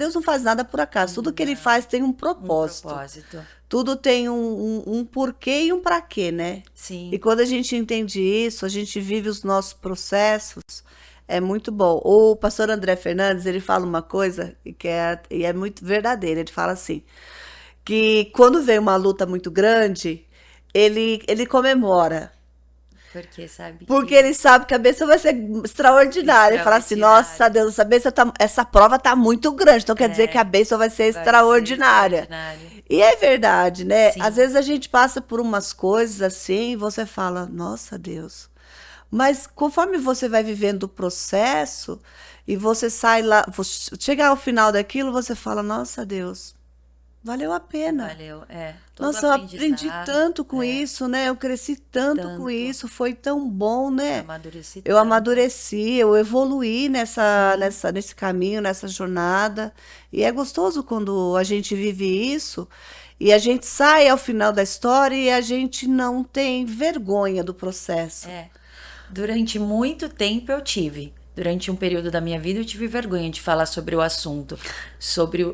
Deus não faz nada por acaso. Tudo que ele Não, faz tem um um propósito. propósito. Tudo tem um porquê e um para quê, né? E Sim, quando a gente entende isso, a gente vive os nossos processos, é muito bom. O pastor André Fernandes, ele fala uma coisa e é muito verdadeira. Ele fala assim, que quando vem uma luta muito grande, ele comemora. porque sabe Porque que ele sabe que a bênção vai ser extraordinária. Ele fala assim: Nossa extraordinário. Deus, essa prova tá muito grande. Então quer dizer que a É, bênção vai ser vai ser extraordinária. extraordinário. E é verdade, né? Às Sim, vezes a gente passa por umas coisas assim e você fala: Nossa Deus. Mas conforme você vai vivendo o processo e você sai lá, chegar ao final daquilo, você fala: Nossa Deus, valeu a pena. valeu. É, todo Nossa, eu aprendi aprendizado. tanto com É, isso, né? Eu cresci tanto com tanto. isso, foi tão bom, né? Amadureci Eu tanto. amadureci, eu evoluí Sim, nesse caminho, nessa jornada. E é gostoso quando a gente vive isso e a gente sai ao final da história e a gente não tem vergonha do processo. é. Durante muito tempo eu tive. Durante um período da minha vida eu tive vergonha de falar sobre o assunto, sobre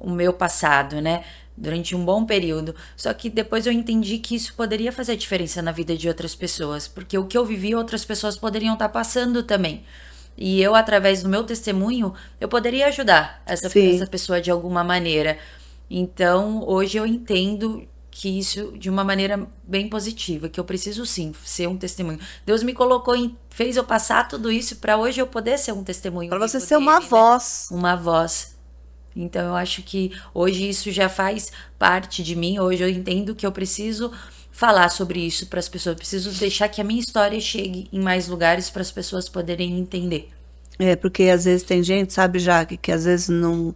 o meu passado, né? Durante um bom período. Só que depois eu entendi que isso poderia fazer diferença na vida de outras pessoas, porque o que eu vivi, outras pessoas poderiam estar passando também. E eu, através do meu testemunho, eu poderia ajudar essa Sim, pessoa de alguma maneira. Então, hoje eu entendo que isso de uma maneira bem positiva, que eu preciso sim ser um testemunho. Deus me colocou fez eu passar tudo isso para hoje eu poder ser um testemunho para você vivo ser uma dele, né? voz. Uma voz. Então eu acho que hoje isso já faz parte de mim. Hoje eu entendo que eu preciso falar sobre isso para as pessoas, eu preciso deixar que a minha história chegue em mais lugares para as pessoas poderem entender. É, porque às vezes tem gente, sabe, Jaque, que às vezes não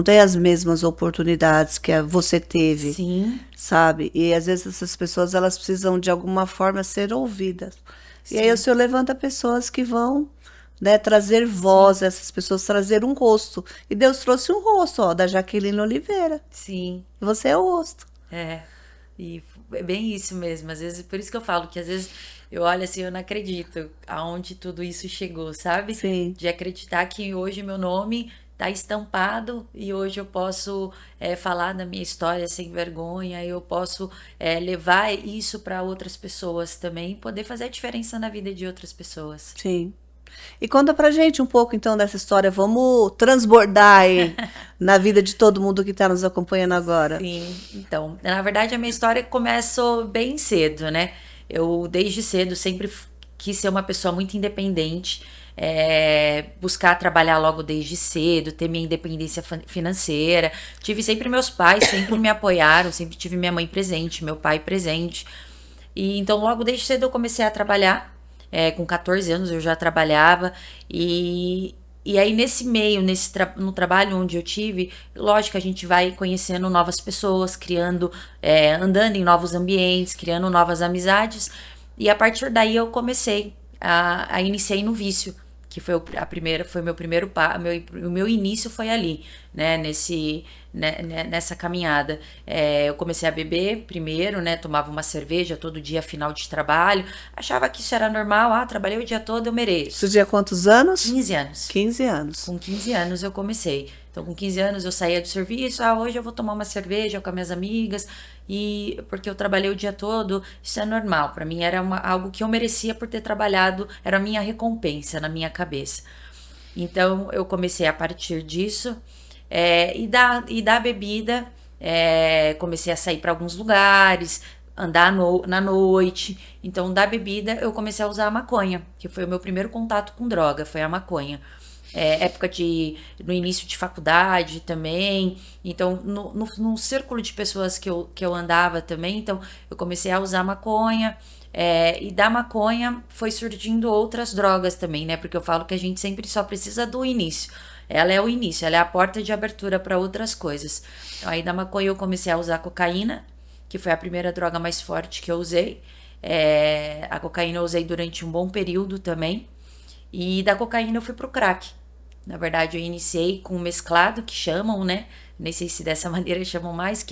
tem as mesmas oportunidades que você teve, Sim, sabe? E às vezes essas pessoas elas precisam de alguma forma ser ouvidas. E aí o sim, Senhor levanta pessoas que vão, né, trazer voz sim, a essas pessoas, trazer um rosto. E Deus trouxe um rosto, ó, da Jaqueline Oliveira. sim. E você é o rosto. É, e é bem isso mesmo. Às vezes, por isso que eu falo que às vezes eu olho assim, eu não acredito aonde tudo isso chegou, sabe? Sim. De acreditar que hoje meu nome tá estampado e hoje eu posso falar da minha história sem vergonha, eu posso levar isso para outras pessoas também, poder fazer a diferença na vida de outras pessoas. Sim. E conta pra gente um pouco então dessa história. Vamos transbordar aí na vida de todo mundo que está nos acompanhando agora. Sim, então, na verdade a minha história começou bem cedo, né? Eu desde cedo sempre quis ser uma pessoa muito independente, buscar trabalhar logo desde cedo, ter minha independência financeira. Tive sempre meus pais, sempre me apoiaram, sempre tive minha mãe presente, meu pai presente. E então logo desde cedo eu comecei a trabalhar. Com 14 anos eu já trabalhava e aí nesse meio, no trabalho onde eu tive, lógico, a gente vai conhecendo novas pessoas, criando, andando em novos ambientes, criando novas amizades. E a partir daí eu comecei a iniciei no vício, que foi a primeira, foi meu primeiro o meu início foi ali, né, nessa caminhada. Eu comecei a beber primeiro, né, tomava uma cerveja todo dia final de trabalho, achava que isso era normal, trabalhei o dia todo, eu Você mereço. tinha quantos anos? 15 anos. 15 anos. Com 15 anos eu comecei. Então, com 15 anos eu saía do serviço, hoje eu vou tomar uma cerveja com as minhas amigas, e porque eu trabalhei o dia todo, isso é normal. Para mim era algo que eu merecia por ter trabalhado, era a minha recompensa na minha cabeça. Então, eu comecei a partir disso, e da bebida, comecei a sair para alguns lugares, andar na noite. Então, da bebida, eu comecei a usar a maconha, que foi o meu primeiro contato com droga, foi a maconha. Época no início de faculdade também. Então, no círculo de pessoas que eu andava também, então eu comecei a usar maconha. E da maconha foi surgindo outras drogas também, né? Porque eu falo que a gente sempre só precisa do início. Ela é o início, ela é a porta de abertura para outras coisas. Aí da maconha eu comecei a usar cocaína, que foi a primeira droga mais forte que eu usei. A cocaína eu usei durante um bom período também. E da cocaína eu fui pro crack. Na verdade, eu iniciei com um mesclado que chamam, né? Nem sei se dessa maneira chamam mais,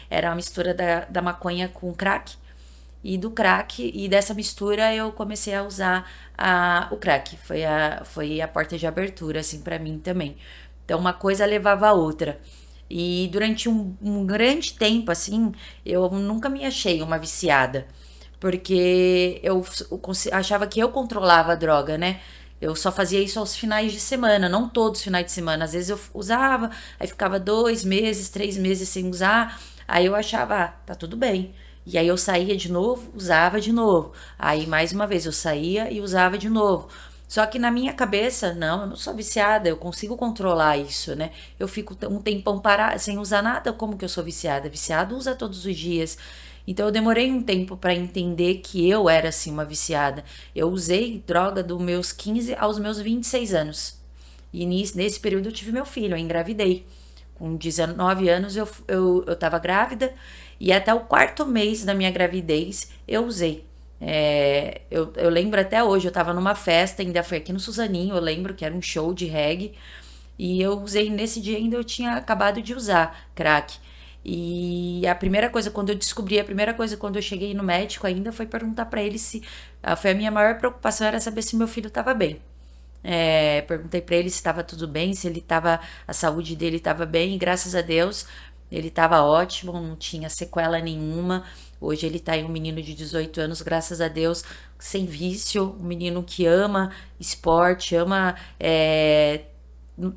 era a mistura da maconha com crack. E do crack, e dessa mistura eu comecei a usar o crack. Foi a porta de abertura, assim, pra mim também. Então uma coisa levava a outra. E durante um grande tempo, assim, eu nunca me achei uma viciada. Porque achava que eu controlava a droga, né? Eu só fazia isso aos finais de semana, não todos os finais de semana. Às vezes eu usava, aí ficava 2 meses, 3 meses sem usar. Aí eu achava, ah, tá tudo bem. E aí eu saía de novo, usava de novo. Aí mais uma vez eu saía e usava de novo. Só que na minha cabeça, não, eu não sou viciada, eu consigo controlar isso, né? Eu fico um tempão parada, sem usar nada, como que eu sou viciada? Viciado usa todos os dias. Então eu demorei um tempo para entender que eu era assim uma viciada. Eu usei droga dos meus 15 aos meus 26 anos. E nesse período eu tive meu filho, eu engravidei. Com 19 anos eu tava grávida e até o quarto mês da minha gravidez eu usei. Eu lembro até hoje, eu tava numa festa, ainda foi aqui no Suzaninho, eu lembro que era um show de reggae. E eu usei nesse dia ainda, eu tinha acabado de usar crack. E a primeira coisa, quando eu descobri, a primeira coisa quando eu cheguei no médico ainda foi perguntar pra ele se. Foi a minha maior preocupação, era saber se meu filho tava bem. Perguntei pra ele se estava tudo bem, se ele tava, a saúde dele estava bem, e graças a Deus ele estava ótimo, não tinha sequela nenhuma. Hoje ele tá aí um menino de 18 anos, graças a Deus, sem vício, um menino que ama esporte, ama,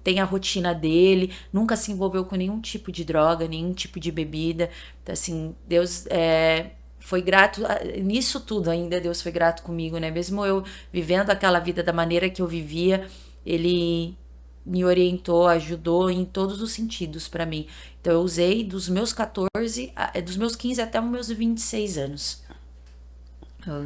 tem a rotina dele, nunca se envolveu com nenhum tipo de droga, nenhum tipo de bebida. Então, assim, Deus foi grato nisso tudo ainda. Deus foi grato comigo, né? Mesmo eu vivendo aquela vida da maneira que eu vivia, ele me orientou, ajudou em todos os sentidos para mim. Então eu usei dos meus 14, dos meus 15 até os meus 26 anos.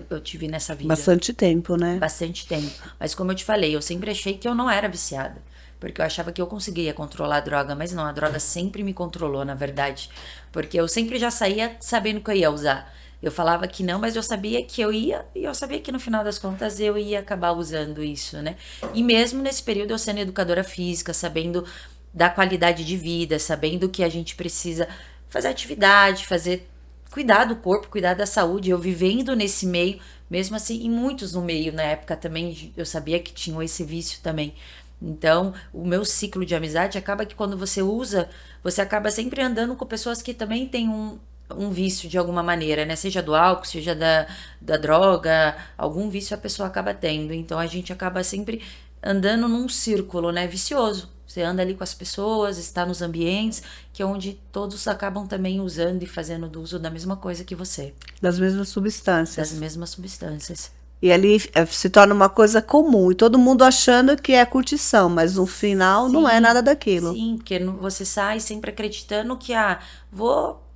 Eu tive nessa vida Bastante tempo, né? bastante tempo. Mas como eu te falei, eu sempre achei que eu não era viciada. Porque eu achava que eu conseguia controlar a droga, mas não, a droga sempre me controlou, na verdade. Porque eu sempre já saía sabendo que eu ia usar. Eu falava que não, mas eu sabia que eu ia, e eu sabia que no final das contas eu ia acabar usando isso, né? E mesmo nesse período eu sendo educadora física, sabendo da qualidade de vida, sabendo que a gente precisa fazer atividade, fazer cuidar do corpo, cuidar da saúde, eu vivendo nesse meio, mesmo assim, e muitos no meio na época também, eu sabia que tinham esse vício também. Então, o meu ciclo de amizade acaba que quando você usa, você acaba sempre andando com pessoas que também têm um vício de alguma maneira, né? Seja do álcool, seja da droga, algum vício a pessoa acaba tendo. Então, a gente acaba sempre andando num círculo, né? Vicioso. Você anda ali com as pessoas, está nos ambientes, que é onde todos acabam também usando e fazendo do uso da mesma coisa que você, Das mesmas das substâncias. mesmas substâncias. E ali se torna uma coisa comum, e todo mundo achando que é curtição, mas no final não é Sim, nada daquilo. sim, porque você sai sempre acreditando que,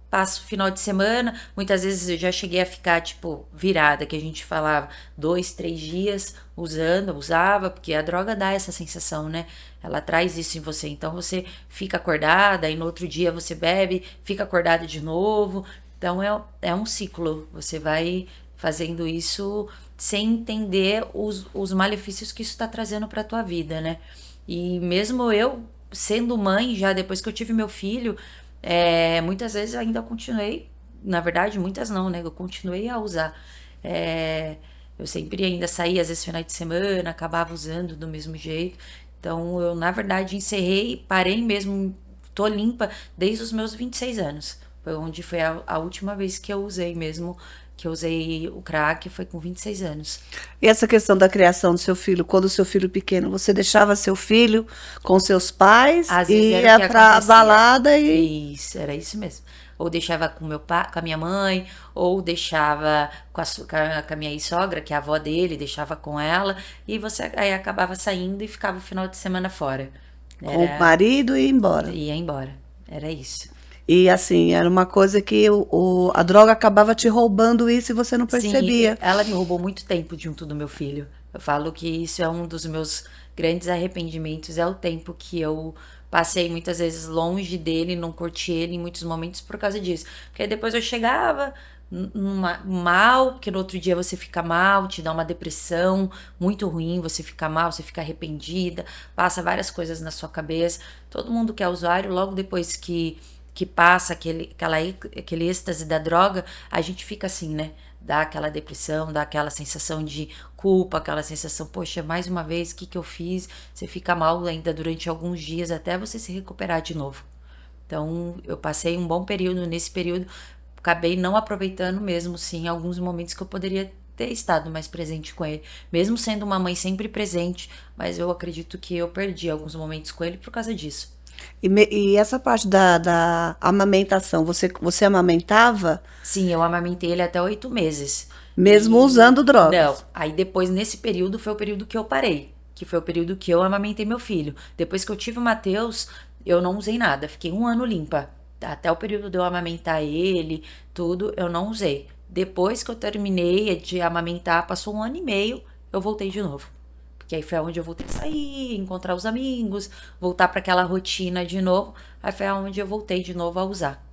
passo o final de semana. Muitas vezes eu já cheguei a ficar, tipo, virada, que a gente falava, 2, 3 dias usava, porque a droga dá essa sensação, né? Ela traz isso em você. Então você fica acordada, e no outro dia você bebe, fica acordada de novo. Então é um ciclo. Você vai fazendo isso sem entender os malefícios que isso está trazendo para tua vida, né? E mesmo eu, sendo mãe, já depois que eu tive meu filho, muitas vezes eu ainda continuei, na verdade, muitas não, né? Eu continuei a usar. É, eu sempre ainda saía, às vezes, finais de semana, acabava usando do mesmo jeito. Então, eu, na verdade, encerrei, parei mesmo, tô limpa desde os meus 26 anos. Foi onde foi a última vez que eu usei mesmo, que eu usei o crack, foi com 26 anos. E essa questão da criação do seu filho, quando o seu filho pequeno, você deixava seu filho com seus pais Às vezes e era o ia que pra acontecia. balada e Isso, era isso mesmo. Ou deixava com meu pai, com a minha mãe, ou deixava com a minha sogra, que é a avó dele, deixava com ela, e você aí acabava saindo e ficava o final de semana fora. com o Era, marido e ia embora. ia embora. Era isso. E assim, era uma coisa que a droga acabava te roubando isso e você não Sim, percebia. ela me roubou muito tempo junto do meu filho. Eu falo que isso é um dos meus grandes arrependimentos, é o tempo que eu passei muitas vezes longe dele, não curti ele em muitos momentos por causa disso. Porque aí depois eu chegava mal, porque no outro dia você fica mal, te dá uma depressão muito ruim, você fica mal, você fica arrependida, passa várias coisas na sua cabeça. Todo mundo que é usuário, logo depois que passa aquele êxtase da droga, a gente fica assim, né? dá aquela depressão, dá aquela sensação de culpa, aquela sensação, poxa, mais uma vez, o que que eu fiz? Você fica mal ainda durante alguns dias até você se recuperar de novo. Então, eu passei um bom período, nesse período, acabei não aproveitando mesmo, sim, alguns momentos que eu poderia ter estado mais presente com ele. Mesmo sendo uma mãe sempre presente, mas eu acredito que eu perdi alguns momentos com ele por causa disso. E essa parte da amamentação, você amamentava Sim, eu amamentei ele até 8 meses. mesmo E usando não, drogas? aí depois nesse período foi o período que eu parei, que foi o período que eu amamentei meu filho. Depois que eu tive o Matheus, eu não usei nada, fiquei um ano limpa. Até o período de eu amamentar ele, tudo, eu não usei. Depois que eu terminei de amamentar, passou um ano e meio, eu voltei de novo. Porque aí foi onde eu voltei a sair, encontrar os amigos, voltar para aquela rotina de novo. Aí foi onde eu voltei de novo a usar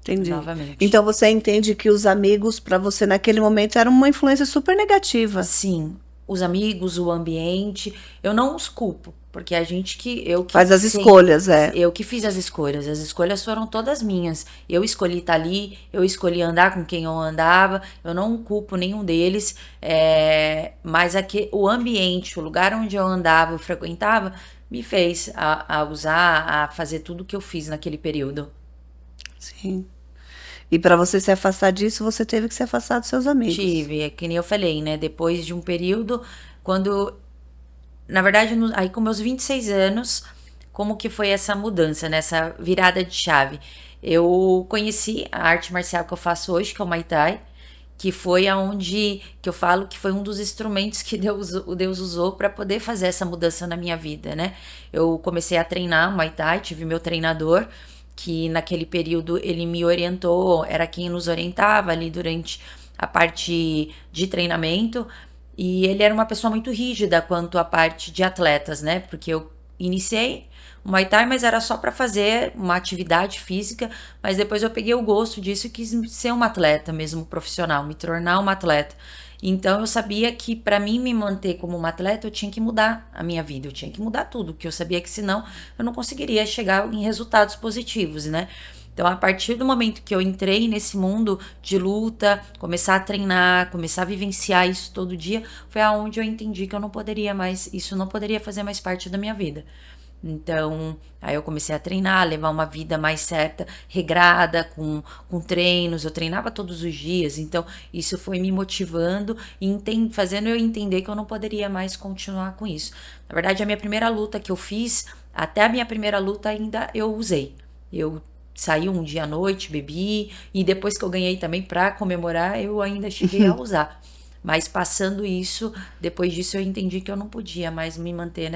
Entendi. novamente. Então você entende que os amigos para você naquele momento eram uma influência super negativa. Sim, os amigos, o ambiente, eu não os culpo, porque a gente que eu que Faz as sei, escolhas, é. eu que fiz as escolhas foram todas minhas. Eu escolhi estar ali, eu escolhi andar com quem eu andava, eu não culpo nenhum deles, mas aqui, o ambiente, o lugar onde eu andava, eu frequentava, me fez a usar, a fazer tudo que eu fiz naquele período. Sim. E para você se afastar disso, você teve que se afastar dos seus amigos. Tive, é que nem eu falei, né? Depois de um período, quando na verdade, aí com meus 26 anos, como que foi essa mudança, nessa virada de chave? Eu conheci a arte marcial que eu faço hoje, que é o Muay Thai, que foi aonde que eu falo que foi um dos instrumentos que o Deus usou para poder fazer essa mudança na minha vida, né? Eu comecei a treinar Muay Thai, tive meu treinador, que naquele período ele me orientou, era quem nos orientava ali durante a parte de treinamento, e ele era uma pessoa muito rígida quanto à parte de atletas, né? Porque eu iniciei o Muay Thai, mas era só para fazer uma atividade física, mas depois eu peguei o gosto disso e quis ser uma atleta mesmo profissional, me tornar uma atleta. Então eu sabia que para mim me manter como uma atleta, eu tinha que mudar a minha vida, eu tinha que mudar tudo, porque eu sabia que senão eu não conseguiria chegar em resultados positivos, né? Então, a partir do momento que eu entrei nesse mundo de luta, começar a treinar, começar a vivenciar isso todo dia, foi aonde eu entendi que eu não poderia mais, isso não poderia fazer mais parte da minha vida. Então, aí eu comecei a treinar, levar uma vida mais certa, regrada, com treinos. Eu treinava todos os dias, então isso foi me motivando e fazendo eu entender que eu não poderia mais continuar com isso. Na verdade, a minha primeira luta que eu fiz, até a minha primeira luta ainda eu usei. Eu saí um dia à noite, bebi, e depois que eu ganhei também para comemorar, eu ainda cheguei a usar. Mas passando isso, depois disso eu entendi que eu não podia mais me manter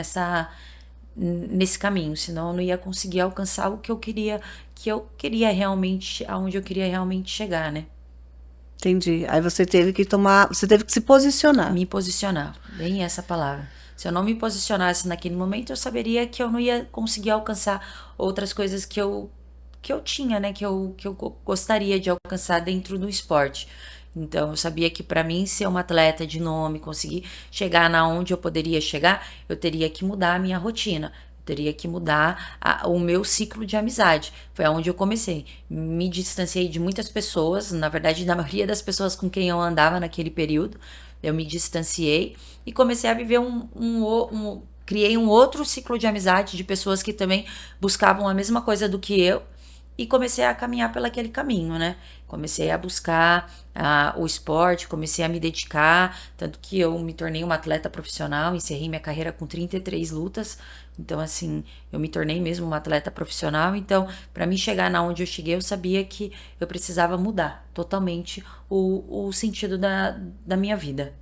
nesse caminho, senão eu não ia conseguir alcançar o que eu queria realmente, aonde eu queria realmente chegar, né? Entendi. Aí você teve que tomar, você teve que se posicionar. Me posicionar, bem essa palavra. Se eu não me posicionasse naquele momento, eu saberia que eu não ia conseguir alcançar outras coisas que eu tinha, né? Que eu gostaria de alcançar dentro do esporte. Então, eu sabia que para mim ser uma atleta de nome, conseguir chegar na onde eu poderia chegar, eu teria que mudar a minha rotina. Eu teria que mudar o meu ciclo de amizade. Foi aonde eu comecei. Me distanciei de muitas pessoas, na verdade, da maioria das pessoas com quem eu andava naquele período. Eu me distanciei e comecei a viver criei um outro ciclo de amizade de pessoas que também buscavam a mesma coisa do que eu e comecei a caminhar pelo aquele caminho, né? Comecei a buscar o esporte, comecei a me dedicar, tanto que eu me tornei uma atleta profissional, encerrei minha carreira com 33 lutas. Então, assim, eu me tornei mesmo uma atleta profissional. Então, para mim chegar na onde eu cheguei, eu sabia que eu precisava mudar totalmente o sentido da minha vida.